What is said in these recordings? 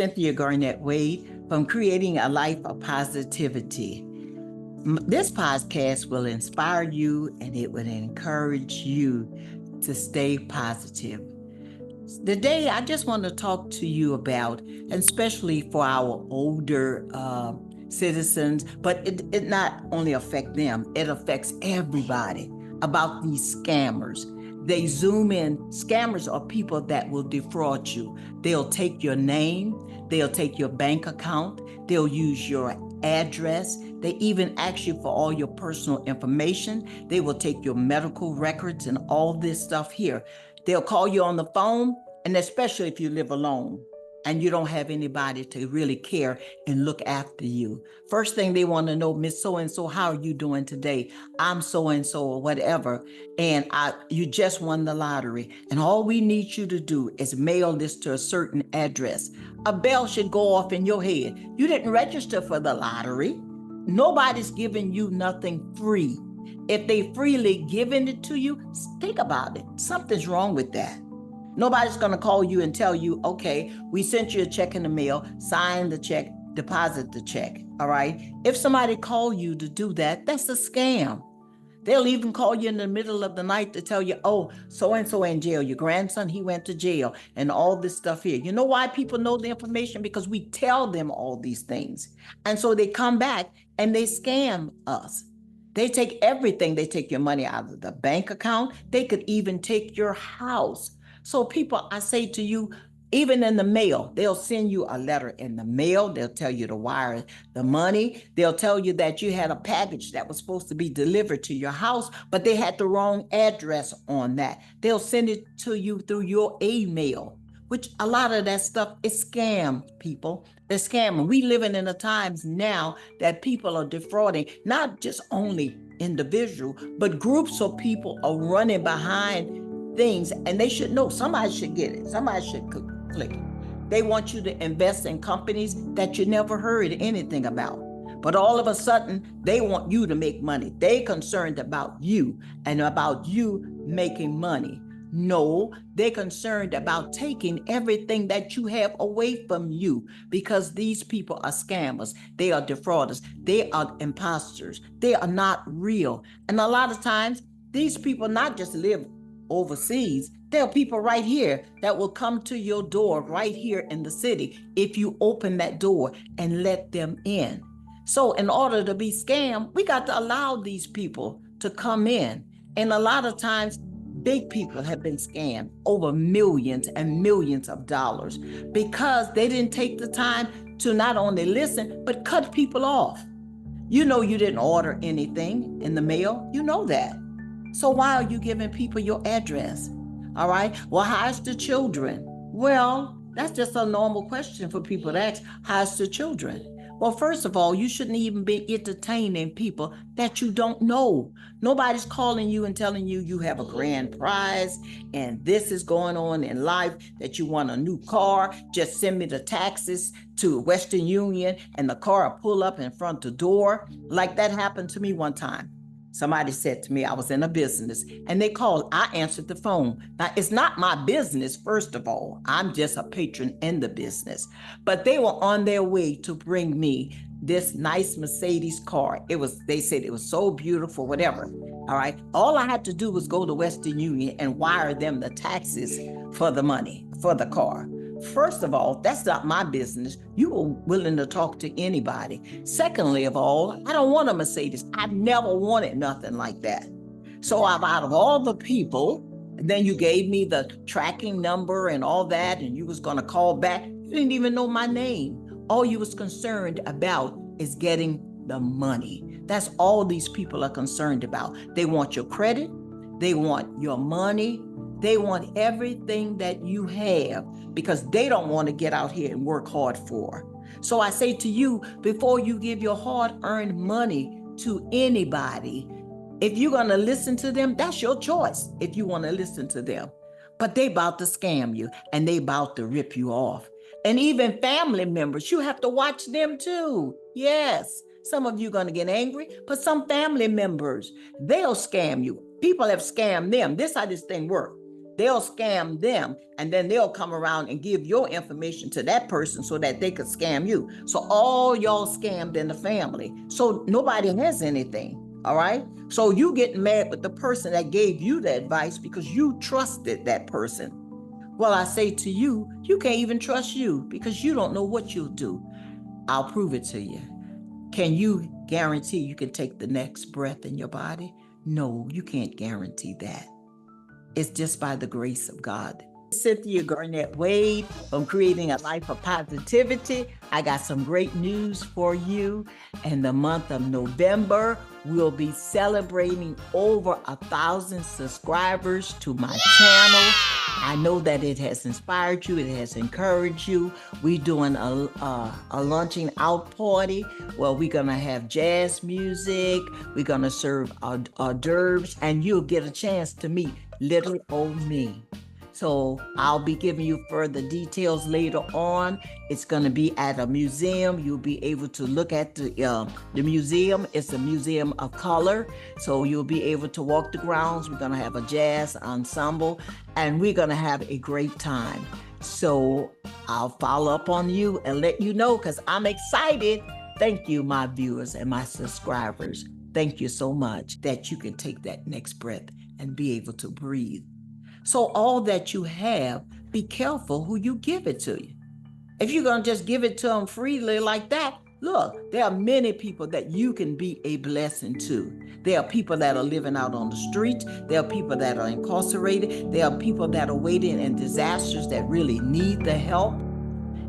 Cynthia Garnett Wade from Creating a Life of Positivity. This podcast will inspire you and it will encourage you to stay positive. Today, I just want to talk to you about, and especially for our older citizens, but it not only affects them, it affects everybody, about these scammers. They zoom in. Scammers are people that will defraud you. They'll take your name, they'll take your bank account, they'll use your address. They even ask you for all your personal information. They will take your medical records and all this stuff here. They'll call you on the phone, and especially if you live alone and you don't have anybody to really care and look after you. First thing they want to know, Miss So-and-so, how are you doing today? I'm so-and-so or whatever. And you just won the lottery. And all we need you to do is mail this to a certain address. A bell should go off in your head. You didn't register for the lottery. Nobody's giving you nothing free. If they freely giving it to you, think about it. Something's wrong with that. Nobody's going to call you and tell you, okay, we sent you a check in the mail, sign the check, deposit the check, all right? If somebody call you to do that, that's a scam. They'll even call you in the middle of the night to tell you, oh, so-and-so in jail. Your grandson, he went to jail and all this stuff here. You know why people know the information? Because we tell them all these things. And so they come back and they scam us. They take everything. They take your money out of the bank account. They could even take your house. So people, I say to you, even in the mail, they'll send you a letter in the mail. They'll tell you to wire the money. They'll tell you that you had a package that was supposed to be delivered to your house, but they had the wrong address on that. They'll send it to you through your email, which a lot of that stuff is scam, people. They're scamming. We living in the times now that people are defrauding, not just only individual, but groups of people are running behind things, and they should know. Somebody should get it. Somebody should click it. They want you to invest in companies that you never heard anything about. But all of a sudden, they want you to make money. They're concerned about you and about you making money. No, they're concerned about taking everything that you have away from you, because these people are scammers. They are defrauders. They are imposters. They are not real. And a lot of times, these people not just live overseas. There are people right here that will come to your door right here in the city if you open that door and let them in. So in order to be scammed, we got to allow these people to come in. And a lot of times, big people have been scammed over millions and millions of dollars because they didn't take the time to not only listen, but cut people off. You know you didn't order anything in the mail. You know that. So why are you giving people your address? All right. Well, how's the children? Well, that's just a normal question for people to ask. How's the children? Well, first of all, you shouldn't even be entertaining people that you don't know. Nobody's calling you and telling you you have a grand prize and this is going on in life, that you want a new car. Just send me the taxes to Western Union and the car will pull up in front of the door. Like that happened to me one time. Somebody said to me, I was in a business and they called. I answered the phone. Now, it's not my business, first of all. I'm just a patron in the business. But they were on their way to bring me this nice Mercedes car. They said it was so beautiful, whatever. All right. All I had to do was go to Western Union and wire them the taxes for the money, for the car. First of all, that's not my business. You were willing to talk to anybody. Secondly of all, I don't want a Mercedes. I've never wanted nothing like that. So out of all the people, then you gave me the tracking number and all that, and you was going to call back. You didn't even know my name. All you was concerned about is getting the money. That's all these people are concerned about. They want your credit. They want your money. They want everything that you have because they don't want to get out here and work hard for. So I say to you, before you give your hard-earned money to anybody, if you're going to listen to them, that's your choice if you want to listen to them. But they about to scam you and they about to rip you off. And even family members, you have to watch them too. Yes, some of you are going to get angry, but some family members, they'll scam you. People have scammed them. This is how this thing works. they'll scam them, and then they'll come around and give your information to that person so that they could scam you. So all y'all scammed in the family. So nobody has anything. All right. So you getting mad with the person that gave you the advice because you trusted that person. Well, I say to you, you can't even trust you because you don't know what you'll do. I'll prove it to you. Can you guarantee you can take the next breath in your body? No, you can't guarantee that. It's just by the grace of God. Cynthia Garnett Wade from Creating a Life of Positivity. I got some great news for you. In the month of November, we'll be celebrating over 1,000 subscribers to my channel. I know that it has inspired you. It has encouraged you. We're doing a launching out party where we're going to have jazz music. We're going to serve hors d'oeuvres, and you'll get a chance to meet little old me. So I'll be giving you further details later on. It's going to be at a museum. You'll be able to look at the museum. It's a museum of color. So you'll be able to walk the grounds. We're going to have a jazz ensemble, and we're going to have a great time. So I'll follow up on you and let you know because I'm excited. Thank you, my viewers and my subscribers. Thank you so much that you can take that next breath and be able to breathe. So all that you have, be careful who you give it to you. If you're going to just give it to them freely like that, look, there are many people that you can be a blessing to. There are people that are living out on the street. There are people that are incarcerated. There are people that are waiting in disasters that really need the help.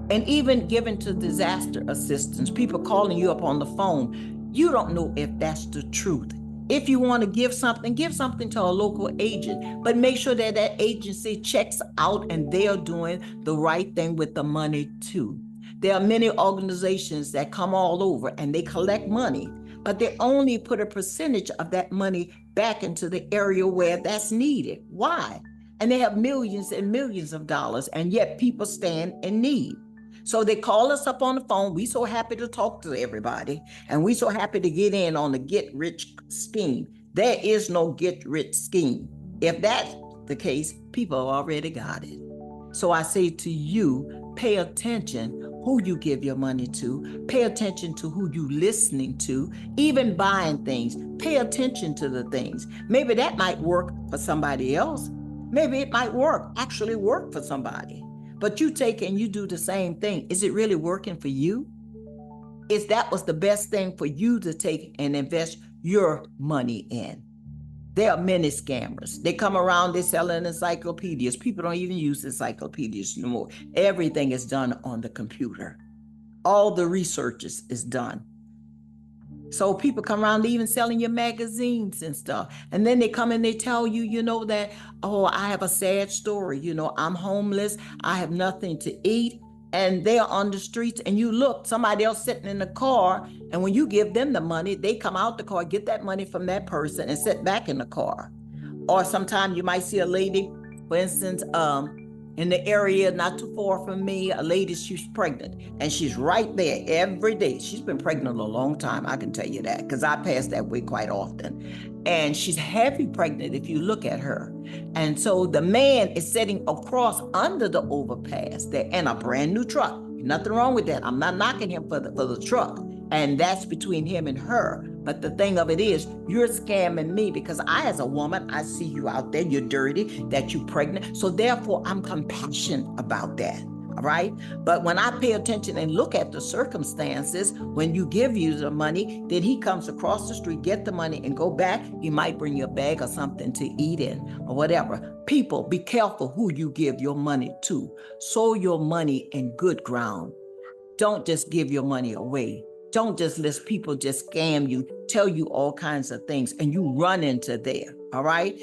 And even giving to disaster assistance, people calling you up on the phone, you don't know if that's the truth. If you want to give something to a local agent, but make sure that that agency checks out and they are doing the right thing with the money too. There are many organizations that come all over and they collect money, but they only put a percentage of that money back into the area where that's needed. Why? And they have millions and millions of dollars, and yet people stand in need. So they call us up on the phone. We so happy to talk to everybody, and we so happy to get in on the get-rich scheme. There is no get-rich scheme. If that's the case, people already got it. So I say to you, pay attention who you give your money to. Pay attention to who you listening to. Even buying things, pay attention to the things. Maybe that might work for somebody else. Maybe it might actually work for somebody. But you take and you do the same thing. Is it really working for you? If that was the best thing for you to take and invest your money in. There are many scammers. They come around, they're selling encyclopedias. People don't even use encyclopedias anymore. Everything is done on the computer. All the research is done. So people come around, even selling your magazines and stuff. And then they come and they tell you, that, oh, I have a sad story. I'm homeless. I have nothing to eat. And they are on the streets, and you look, somebody else sitting in the car. And when you give them the money, they come out the car, get that money from that person and sit back in the car. Or sometimes you might see a lady, for instance, in the area not too far from me, a lady, she's pregnant, and she's right there every day. She's been pregnant a long time, I can tell you that, because I pass that way quite often. And she's heavy pregnant if you look at her. And so the man is sitting across under the overpass there in a brand new truck. Nothing wrong with that. I'm not knocking him for the truck. And that's between him and her. But the thing of it is, you're scamming me because I, as a woman, I see you out there, you're dirty, that you're pregnant. So therefore, I'm compassionate about that. All right. But when I pay attention and look at the circumstances, when you give you the money, then he comes across the street, get the money and go back. He might bring you a bag or something to eat in or whatever. People, be careful who you give your money to. Sow your money in good ground. Don't just give your money away. Don't just let people just scam you, tell you all kinds of things, and you run into there. All right.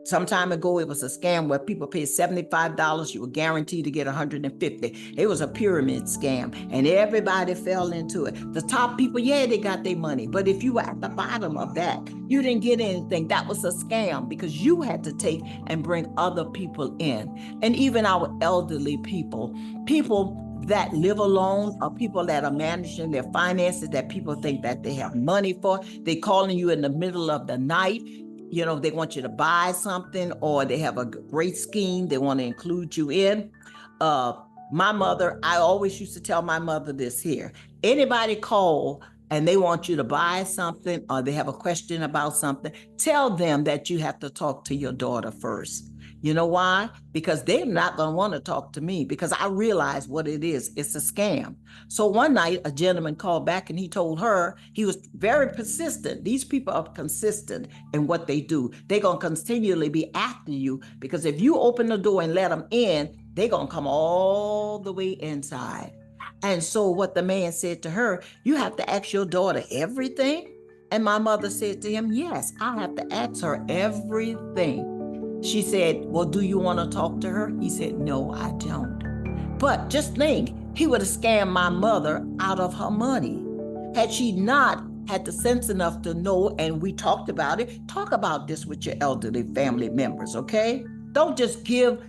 Some time ago, it was a scam where people paid $75. You were guaranteed to get $150. It was a pyramid scam, and everybody fell into it. The top people, yeah, they got their money. But if you were at the bottom of that, you didn't get anything. That was a scam because you had to take and bring other people in. And even our elderly people that live alone, or people that are managing their finances that people think that they have money for, they calling you in the middle of the night. they want you to buy something, or they have a great scheme they want to include you in. My mother, I always used to tell my mother this here. Anybody call and they want you to buy something, or they have a question about something, tell them that you have to talk to your daughter first. You know why? Because they're not going to want to talk to me, because I realize what it is. It's a scam. So one night, a gentleman called back and he told her, he was very persistent. These people are consistent in what they do. They're going to continually be after you, because if you open the door and let them in, they're going to come all the way inside. And so what the man said to her, you have to ask your daughter everything? And my mother said to him, yes, I have to ask her everything. She said, well, do you want to talk to her? He said, no, I don't. But just think, he would have scammed my mother out of her money. Had she not had the sense enough to know, and we talked about it, talk about this with your elderly family members, okay? Don't just give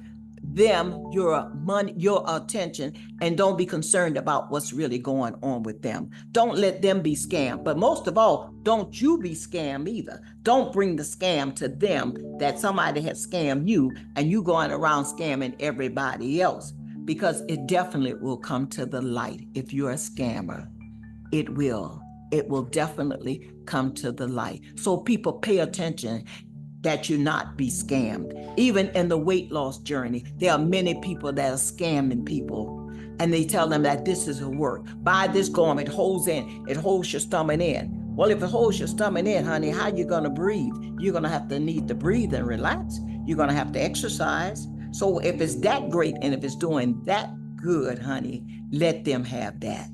them your money, your attention, and don't be concerned about what's really going on with them. Don't let them be scammed. But most of all, don't you be scammed either. Don't bring the scam to them that somebody has scammed you and you going around scamming everybody else, because it definitely will come to the light. If you're a scammer, it will definitely come to the light. So people, pay attention that you not be scammed. Even in the weight loss journey, there are many people that are scamming people, and they tell them that this is a work. Buy this garment, it holds your stomach in. Well, if it holds your stomach in, honey, how you gonna breathe? You're gonna need to breathe and relax. You're gonna have to exercise. So if it's that great and if it's doing that good, honey, let them have that.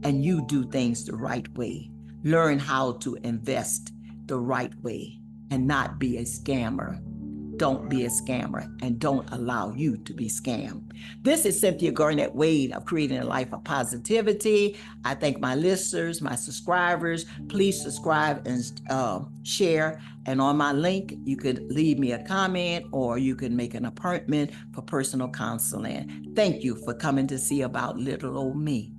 And you do things the right way. Learn how to invest the right way and not be a scammer. Don't be a scammer, and don't allow you to be scammed. This is Cynthia Garnett Wade of Creating a Life of Positivity. I thank my listeners, my subscribers. Please subscribe and share. And on my link, you could leave me a comment, or you can make an appointment for personal counseling. Thank you for coming to see about little old me.